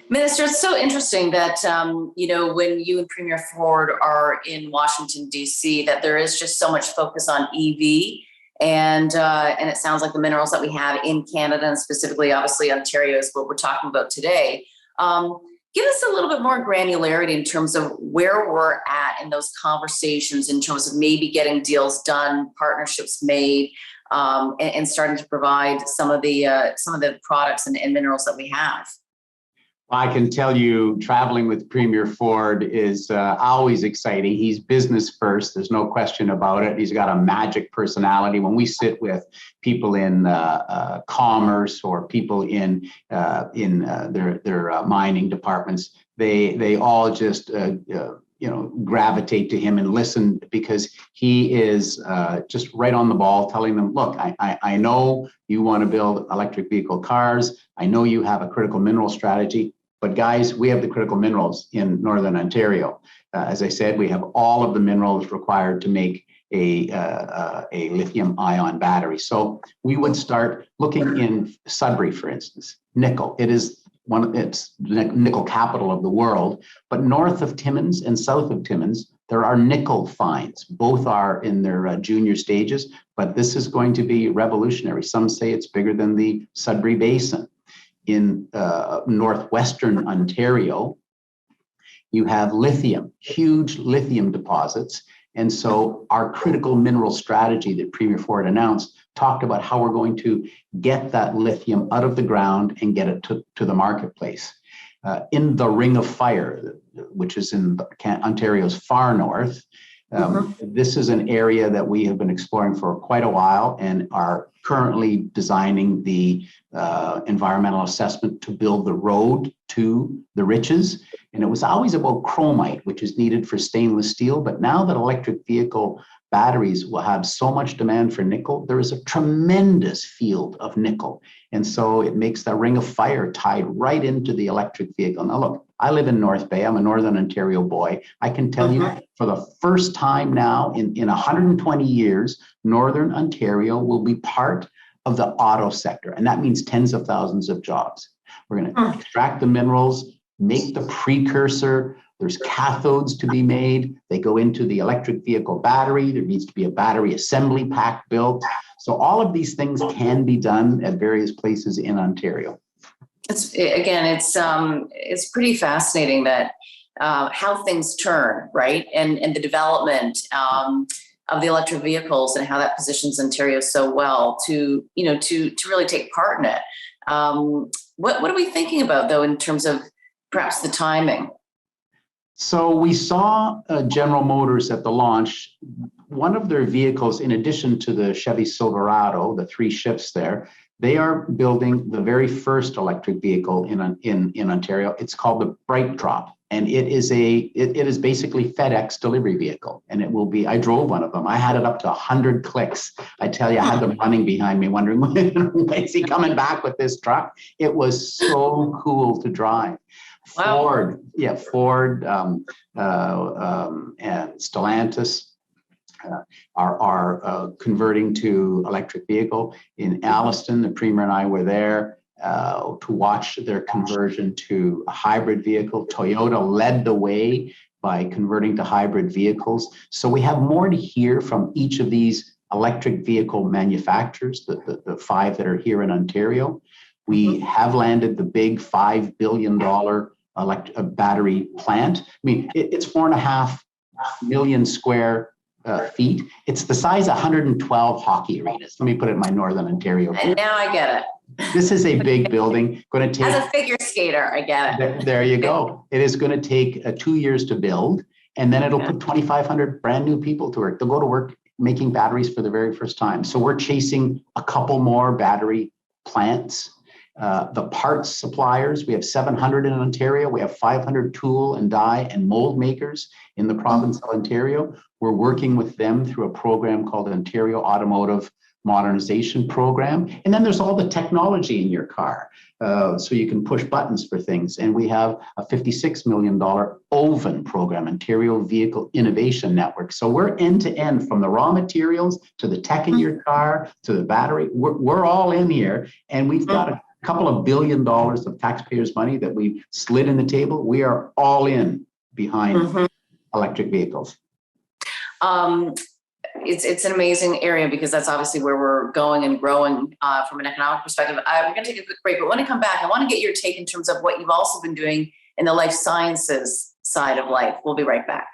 Minister, it's so interesting that, when you and Premier Ford are in Washington, D.C., that there is just so much focus on EV. And it sounds like the minerals that we have in Canada, and specifically, obviously, Ontario is what we're talking about today. Give us a little bit more granularity in terms of where we're at in those conversations, in terms of maybe getting deals done, partnerships made, and starting to provide some of the products and minerals that we have. I can tell you, traveling with Premier Ford is always exciting. He's business first. There's no question about it. He's got a magic personality. When we sit with people in commerce or people in their mining departments, they all just gravitate to him and listen, because he is just right on the ball, telling them, look, I know you want to build electric vehicle cars. I know you have a critical mineral strategy. But guys, we have the critical minerals in Northern Ontario. As I said, we have all of the minerals required to make a lithium-ion battery. So we would start looking in Sudbury, for instance, nickel. It's the nickel capital of the world. But north of Timmins and south of Timmins, there are nickel finds. Both are in their junior stages, but this is going to be revolutionary. Some say it's bigger than the Sudbury Basin. In northwestern Ontario, you have lithium, huge lithium deposits. And so our critical mineral strategy that Premier Ford announced talked about how we're going to get that lithium out of the ground and get it to the marketplace. In the Ring of Fire, which is in Ontario's far north, this is an area that we have been exploring for quite a while and are currently designing the environmental assessment to build the road to the riches. And it was always about chromite, which is needed for stainless steel. But now that electric vehicle batteries will have so much demand for nickel, there is a tremendous field of nickel. And so it makes the Ring of Fire tied right into the electric vehicle. Now, look, I live in North Bay. I'm a Northern Ontario boy. I can tell you, for the first time now in 120 years, Northern Ontario will be part of the auto sector. And that means tens of thousands of jobs. We're going to extract the minerals, make the precursor. There's cathodes to be made. They go into the electric vehicle battery. There needs to be a battery assembly pack built. So all of these things can be done at various places in Ontario. It's pretty fascinating that how things turn, right? And the development of the electric vehicles and how that positions Ontario so well to really take part in it. What are we thinking about, though, in terms of perhaps the timing? So we saw General Motors at the launch. One of their vehicles, in addition to the Chevy Silverado, the three shifts there, they are building the very first electric vehicle in Ontario. It's called the Bright Drop, and it is basically FedEx delivery vehicle. And it will be. I drove one of them. I had it up to 100 clicks. I tell you, I had them running behind me, wondering when is he coming back with this truck? It was so cool to drive. Wow. Ford and Stellantis are converting to electric vehicle. In Alliston, the Premier and I were there to watch their conversion to a hybrid vehicle. Toyota led the way by converting to hybrid vehicles. So we have more to hear from each of these electric vehicle manufacturers, the five that are here in Ontario. We have landed the big $5 billion battery plant. I mean, it's 4.5 million square feet. It's the size of 112 hockey arenas. Let me put it in my Northern Ontario. And now I get it. This is a big building. Going to take. As a figure skater, I get it. There you go. It is going to take 2 years to build, and then it'll put 2,500 brand new people to work. They'll go to work making batteries for the very first time. So we're chasing a couple more battery plants. The parts suppliers, we have 700 in Ontario. We have 500 tool and die and mold makers in the province of Ontario. We're working with them through a program called the Ontario Automotive Modernization Program. And then there's all the technology in your car. So you can push buttons for things. And we have a $56 million OVEN program, Ontario Vehicle Innovation Network. So we're end to end, from the raw materials to the tech in your car to the battery. We're all in here, and we've got couple of $1 billion of taxpayers' money that we slid in the table, we are all in behind electric vehicles. It's an amazing area because that's obviously where we're going and growing from an economic perspective. We're going to take a quick break, but when I come back, I want to get your take in terms of what you've also been doing in the life sciences side of life. We'll be right back.